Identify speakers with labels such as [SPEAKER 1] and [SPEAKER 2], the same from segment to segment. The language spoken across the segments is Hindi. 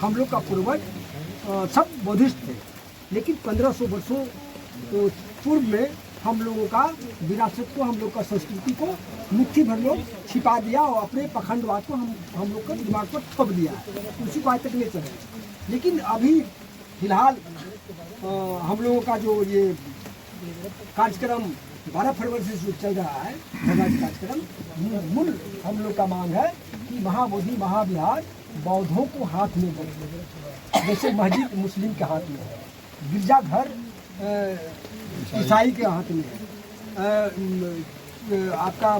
[SPEAKER 1] हम लोग का पूर्वज सब बौद्धिस्ट थे, लेकिन 1500 वर्षों पूर्व में हम लोगों का विरासत को, हम लोग का संस्कृति को मुट्ठी भर लोग छिपा दिया और अपने पखंडवाद को हम लोग का दिमाग पर थोप दिया, उसी को आज तक ले चले। लेकिन अभी फिलहाल हम लोगों का जो ये कार्यक्रम 12 फरवरी से जो चल रहा है कार्यक्रम, मूल हम लोग का मांग है कि महाबोधि महाविहार बौद्धों को हाथ में दे, जैसे मस्जिद मुस्लिम के हाथ में है, गिरजाघर ईसाई के हाथ में है, आपका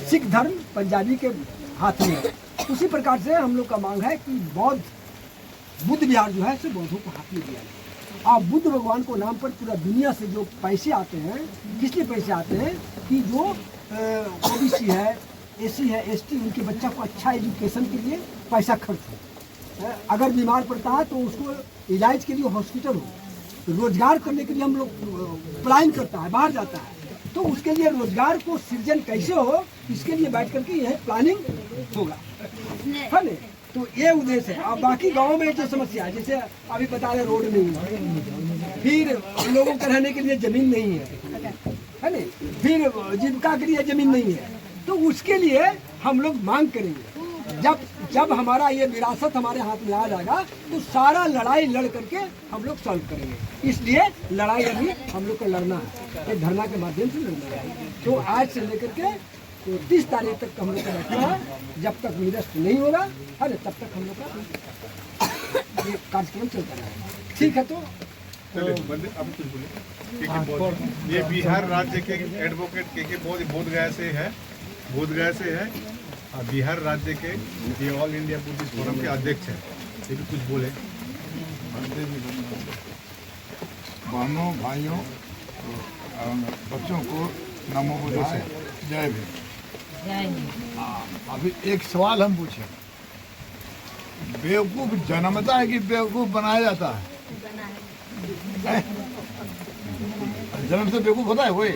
[SPEAKER 1] सिख धर्म पंजाबी के हाथ में है। उसी प्रकार से हम लोग का मांग है कि बुद्ध विहार जो है सो बौद्धों को हाथ में दिया जाए। और बुद्ध भगवान को नाम पर पूरा दुनिया से जो पैसे आते हैं, किस लिए पैसे आते हैं कि जो ओबीसी है, एसी है, एसटी, उनके बच्चा को अच्छा एजुकेशन के लिए पैसा खर्च हो। अगर बीमार पड़ता है तो उसको इलाज के लिए हॉस्पिटल हो, रोजगार करने के लिए हम लोग पलायन करता है, बाहर जाता है, तो उसके लिए रोजगार को सृजन कैसे हो, इसके लिए बैठ करके यह प्लानिंग होगा, है ना। तो ये उद्देश्य है। अब बाकी गाँव में जो समस्या है, जैसे अभी बता रहे रोड नहीं है, फिर लोगों को रहने के लिए जमीन नहीं है ना, फिर जीविका के लिए जमीन नहीं है, तो उसके लिए हम लोग मांग करेंगे। जब हमारा ये विरासत हमारे हाथ में आ जाएगा तो सारा लड़ाई लड़ करके हम लोग सॉल्व करेंगे। इसलिए लड़ाई अभी हम लोग को लड़ना है, ये धरना के माध्यम से लड़ना है। तो आज से लेकर के तो 30 तारीख तक हम लोग का रखना है, जब तक निरस्त नहीं होगा है ना, तब तक हम लोग का ये कार्यक्रम चलता रहेगा। ठीक है, तो
[SPEAKER 2] अब कुछ बोले। ये बिहार राज्य के एडवोकेट के बोधगया से है, बोधगया से है, बिहार राज्य के ये ऑल इंडिया बुद्धिस्ट फोरम के अध्यक्ष हैं। ये भी कुछ बोले।
[SPEAKER 3] बहनों भाइयों बच्चों को नमो बुद्धाय, जय भीम। अभी एक सवाल हम पूछे, बेवकूफ जन्मता है कि बेवकूफ बनाया जाता है? जन्म से बेवकूफ होता है, वही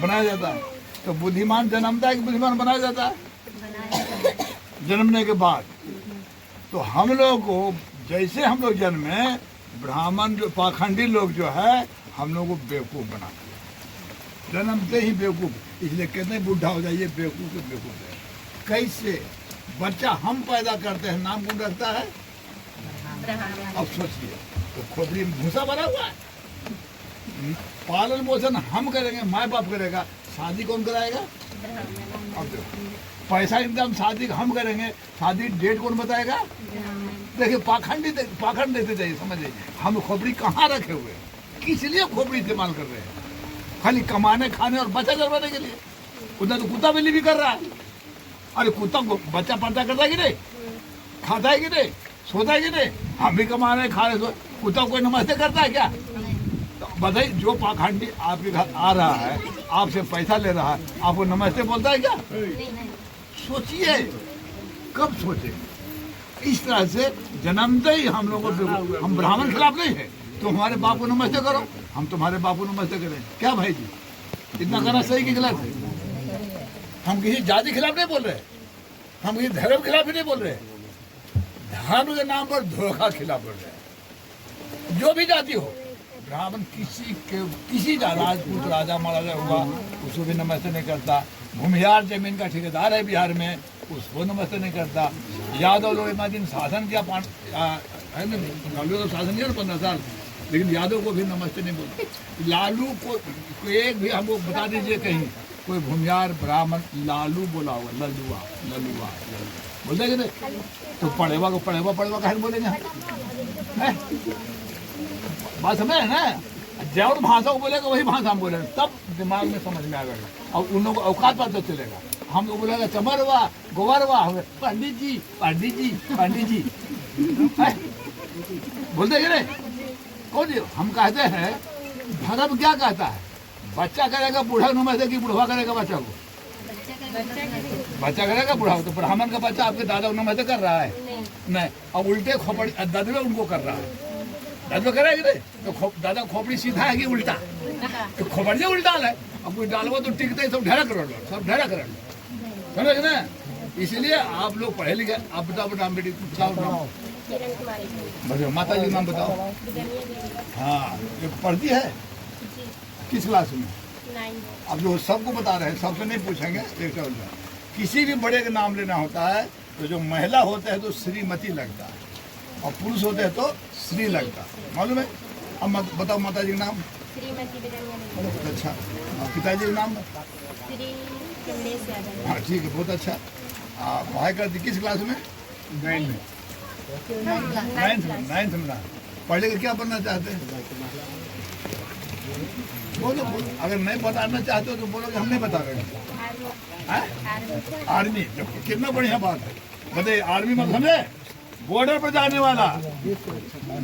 [SPEAKER 3] बनाया जाता है। तो बुद्धिमान जन्मता है कि बुद्धिमान बनाया जाता है? जन्मने के बाद। तो हम लोग को जैसे हम लोग जन्मे, ब्राह्मण जो पाखंडी लोग जो है हम लोग को बेवकूफ बना दिया, जन्मते ही बेवकूफ। इसलिए कहते हैं बूढ़ा हो जाइए बेवकूफ है, बेवकूफ है। कैसे बच्चा हम पैदा करते हैं, नाम कौन रखता है? अब सोचिए, तो खोपड़ी में भूसा भरा हुआ है। पालन पोषण हम करेंगे, माँ बाप करेगा, शादी कौन कराएगा? अब पैसा इंतजाम शादी हम करेंगे, शादी डेट कौन बताएगा? देखिए पाखंड देते जाइए, समझिए हम खोपड़ी कहाँ रखे हुए, किस लिए खोपड़ी इस्तेमाल कर रहे हैं? खाली कमाने खाने और बच्चा करवाने के लिए। उधर तो कुत्ता बिल्ली भी कर रहा है। अरे कुत्ता को बच्चा पैदा करता है कि नहीं, खाता है कि नहीं, सोता है कि नहीं? हम भी कमा रहे खा रहे, कुत्ता कोई नमस्ते करता है क्या? तो बताइए, जो पाखंडी आपके घर आ रहा है, आपसे पैसा ले रहा है, आपको नमस्ते बोलता है क्या? सोचिए, कब सोचे? इस तरह से जन्मते ही हम लोगों को, हम ब्राह्मण खिलाफ नहीं है, तो हमारे बाप को नमस्ते करो, हम तुम्हारे बाप को नमस्ते करें। क्या भाई जी, इतना करना सही कि गलत है? हम किसी जाति खिलाफ नहीं बोल रहे, हम किसी धर्म खिलाफ भी नहीं बोल रहे, धर्म के नाम पर धोखा खिलाफ बोल रहे। जो भी जाति हो, ब्राह्मण किसी राजपूत राजा महाराजा हुआ उसको भी नमस्ते नहीं करता, भूमिहार जमीन का ठेकेदार है बिहार में, उसको नमस्ते नहीं करता। यादव लोग इतना दिन शासन किया, है ना, तो शासन किया 15 साल, लेकिन यादव को भी नमस्ते नहीं बोलते। लालू को एक भी हमको बता दीजिए कहीं कोई भूमिहार ब्राह्मण लालू बोला हुआ, ललुआ ललुआ बोलते कि नहीं? तो पढ़ेवा को पढ़ेवा कहीं बोलेंगे हम? बात समझ है ना? जौन भाषा को बोलेगा वही भाषा हम बोलेंगे, तब दिमाग में समझ में आएगा और उन लोगों को औकात पता चलेगा। हम लोग बोलेगा चमरवा गोबरवा, पंडित जी पंडित जी पंडित जी बोलते कि नहीं? कौन जी? हम कहते हैं धर्म क्या कहता है? बच्चा करेगा बूढ़ा नमस्ते कि बुढ़वा करेगा बच्चा को? बच्चा करेगा बूढ़ा। तो ब्राह्मण का बच्चा आपके दादा को नमस्ते कर रहा है? नहीं। अब उल्टे खोपड़ी दादा उनको कर रहा है, दादा करेगा नहीं? तो दादा खोपड़ी सीधा है कि उल्टा? तो खोपड़ी उल्टा है। अब कोई डालवा तो टिकते सब ढेरा कर लो, सब ढेरा कर लो, समझ ना? इसलिए आप लोग पढ़े लिखे। आप बताओ नाम बेटी, बताओ नाम।
[SPEAKER 4] किरण कुमारी
[SPEAKER 3] बताओ माता जी का नाम बताओ।
[SPEAKER 4] बिदनिया देवी
[SPEAKER 3] हाँ, ये पढ़ती है
[SPEAKER 4] जी
[SPEAKER 3] किस क्लास में?
[SPEAKER 4] 9
[SPEAKER 3] अब जो सबको बता रहे हैं, सबसे नहीं पूछेंगे। एक किसी भी बड़े का नाम लेना होता है तो जो महिला होते हैं तो श्रीमती लगता है, और पुरुष होते हैं तो श्री लगता है, मालूम है? अब बताओ माता जी का नाम।
[SPEAKER 4] श्रीमती बिदनिया देवी,
[SPEAKER 3] बहुत अच्छा। और पिताजी का नाम?
[SPEAKER 4] श्री कमलेश यादव,
[SPEAKER 3] हाँ ठीक है, बहुत अच्छा। पढ़ाई करती किस क्लास में?
[SPEAKER 2] 9 में।
[SPEAKER 3] नाइन्थ में ना। पढ़ के क्या बनना चाहते हैं? बोलो बोलो, अगर नहीं बताना चाहते हो तो बोलो कि हम नहीं बता रहे हैं। आर्मी, देखो कितना बढ़िया बात है। बताइए, आर्मी मतलब समझे, बॉर्डर पर जाने वाला,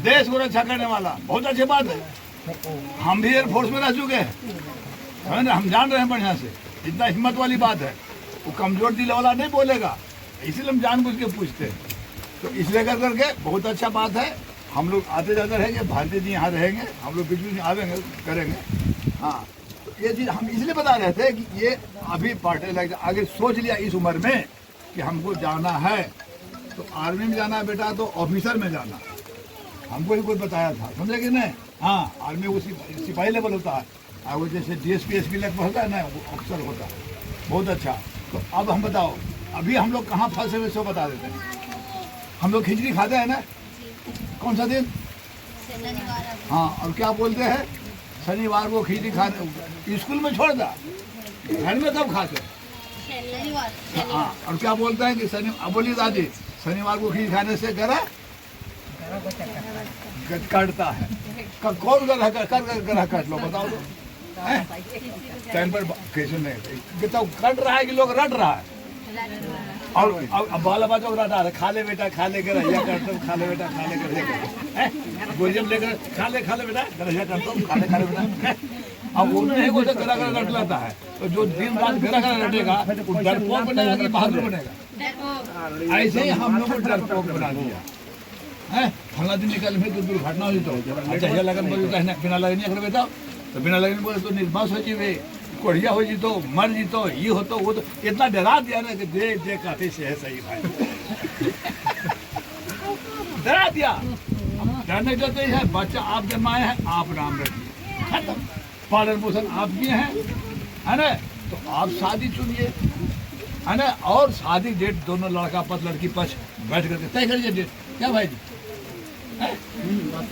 [SPEAKER 3] देश को रक्षा करने वाला, बहुत अच्छी बात है। हम भी एयरफोर्स में रह चुके हैं, है ना, हम जान रहे हैं बढ़िया से। इतना हिम्मत वाली बात है, वो कमजोर दिल वाला नहीं बोलेगा, इसलिए हम जानबूझ के पूछते हैं। तो इसलिए कर करके बहुत अच्छा बात है। हम लोग आते जाते रहेंगे, भारती जी यहाँ रहेंगे, हम लोग बीच में आवेंगे, करेंगे। हाँ, तो ये चीज़ हम इसलिए बता रहे थे कि ये अभी पढ़ने लग आगे सोच लिया इस उम्र में कि हमको जाना है, तो आर्मी में जाना है बेटा, तो ऑफिसर में जाना। हमको ही कोई बताया था, समझे कि नहीं? हाँ, आर्मी वो सिपाही लेवल होता है, और वो जैसे DSP SP लेवल होता है ना, वो ऑफिसर होता है। बहुत अच्छा। तो अब हम बताओ, अभी हम लोग कहाँ फंसे हुए सो बता देते हैं। हम लोग खिचड़ी खाते हैं ना, कौन सा दिन?
[SPEAKER 4] शनिवार,
[SPEAKER 3] हाँ, और क्या बोलते हैं? शनिवार को खिचड़ी खाने, स्कूल में छोड़ दा, घर में कब खाते?
[SPEAKER 4] शनिवार,
[SPEAKER 3] हाँ, और क्या बोलते हैं कि अब बोलिए दादी, शनिवार को खिचड़ी खाने से गला कटता है। कौन गला काट लो बताओ तो? टाइम पर कैसे नहीं बताओ, कट रहा है कि लोग रट रहा है? और अब बाला बच्चा रटा रहा, खा ले बेटा, खा ले कर रहिया करता हूँ, खा ले बेटा, खा ले कर रहिया, भोजन लेकर खा ले बेटा, रहिया करता हूँ, खा ले बेटा। अब वो नहीं को गला गला रट लेता है, तो जो दिन रात गला गला रटेगा वो डरपोक बनेगा कि बहादुर बनेगा? ऐसे ही हम लोग को डरपोक बना दिया है। फला दिन निकल में तो दुर्घटना हुई तो अच्छा ये लगन बोले बिना लगन कर बेटा, तो बिना लगन बोले तो निर्मास हो जीवे, कोढ़िया हो जी तो मर जी तो ये हो तो वो, तो इतना डरा दिया ना कि दे काफी से है सही भाई। डरा दिया। डरने जो तो है, बच्चा आप जन्माए हैं, आप नाम रखिए, खत्म। पालन पोषण आप किए हैं, है ना, तो आप शादी चुनिए, है ना, और शादी डेट दोनों लड़का पक्ष लड़की पक्ष बैठ करके तय करिए डेट। क्या भाई जी?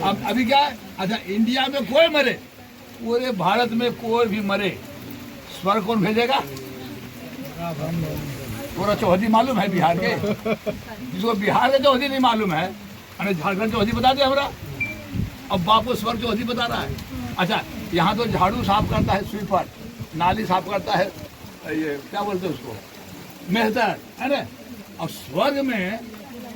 [SPEAKER 3] अब अभी क्या है? अच्छा, इंडिया में कोई मरे, पूरे भारत में कोई भी मरे, स्वर्ग कौन भेजेगा? पूरा चौहदी मालूम है बिहार के, जिसको बिहार के चौहदी नहीं मालूम है, अरे झारखंड चौहदी बता दे हमरा। अब बापू स्वर्ग चौहदी बता रहा है। अच्छा, यहाँ तो झाड़ू साफ करता है स्वीपर, नाली साफ करता है ये क्या बोलते हैं उसको, मेहतर, है ना। अब स्वर्ग में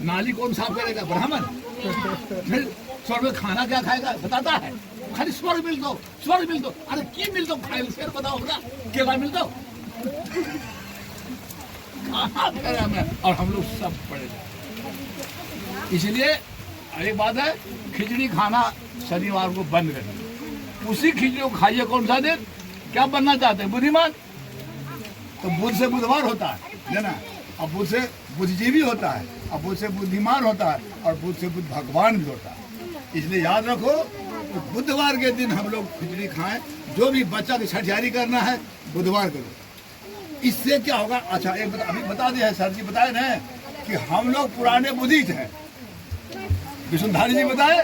[SPEAKER 3] नाली कौन साफ करेगा? ब्राह्मण। फिर स्वर्ग में खाना क्या खाएगा बताता है? खाली स्वर्ग मिल दो, स्वर्ग मिल दो। अरे की मिल दो खाए फिर बताओ हमरा, केला मिल दो कहाँ करे हमें? और हम लोग सब पड़े जाए। इसलिए एक बात है, खिचड़ी खाना शनिवार को बंद करें। उसी खिचड़ी को खाइए कौन सा दिन? क्या बनना चाहते हैं? बुद्धिमान। तो बुद्ध से बुधवार होता है ना, अब बुद्ध से बुद्धिजीवी होता है, अब बुद्ध से बुद्धिमान होता है, और बुद्ध से बुद्ध भगवान भी होता है। इसलिए याद रखो, तो बुधवार के दिन हम लोग खिचड़ी खाएं। जो भी बच्चा की छठियारी करना है बुधवार को। इससे क्या होगा? अच्छा, एक अभी बता दिया है सर जी, बताए ना कि हम लोग पुराने बुद्धिस्ट हैं। विष्णुधारी जी बताए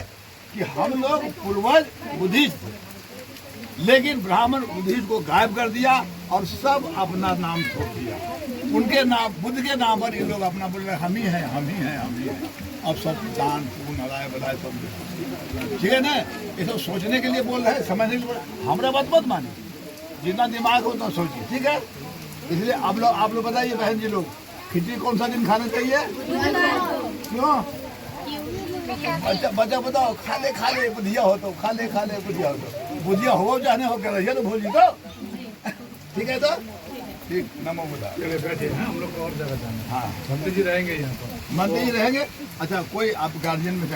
[SPEAKER 3] कि हम लोग पूर्वज बुद्धिस्ट थे, लेकिन ब्राह्मण बुद्धिस्ट को गायब कर दिया और सब अपना नाम छोड़ दिया। उनके नाम, बुद्ध के नाम पर ये लोग अपना बोल रहे हम ही हैं, हम ही हैं, हम ही हैं। अब सब दान पूर्ण हलाए बलाए सब, ठीक है ना। ये सब सोचने के लिए बोल रहे हैं, समझने के लिए। हमारा बात मत मानिए, जितना दिमाग हो उतना सोचिए, ठीक है। इसलिए आप लोग बताइए बहन जी लोग, खिचड़ी कौन सा दिन खाना चाहिए? क्यों? बच्चा बताओ, खाले बुधिया हो तो, खाले बुधिया हो तो, बुधिया हो जाने हो कर रही तो भोजी तो, ठीक है। तो ठीक, नमो बुद्धा।
[SPEAKER 2] चलिए बैठे हैं, हम लोग को और जगह जाना है।
[SPEAKER 3] हाँ,
[SPEAKER 2] मंत्री जी रहेंगे यहाँ पर।
[SPEAKER 3] मंत्री जी रहेंगे। अच्छा, कोई आप गार्जियन में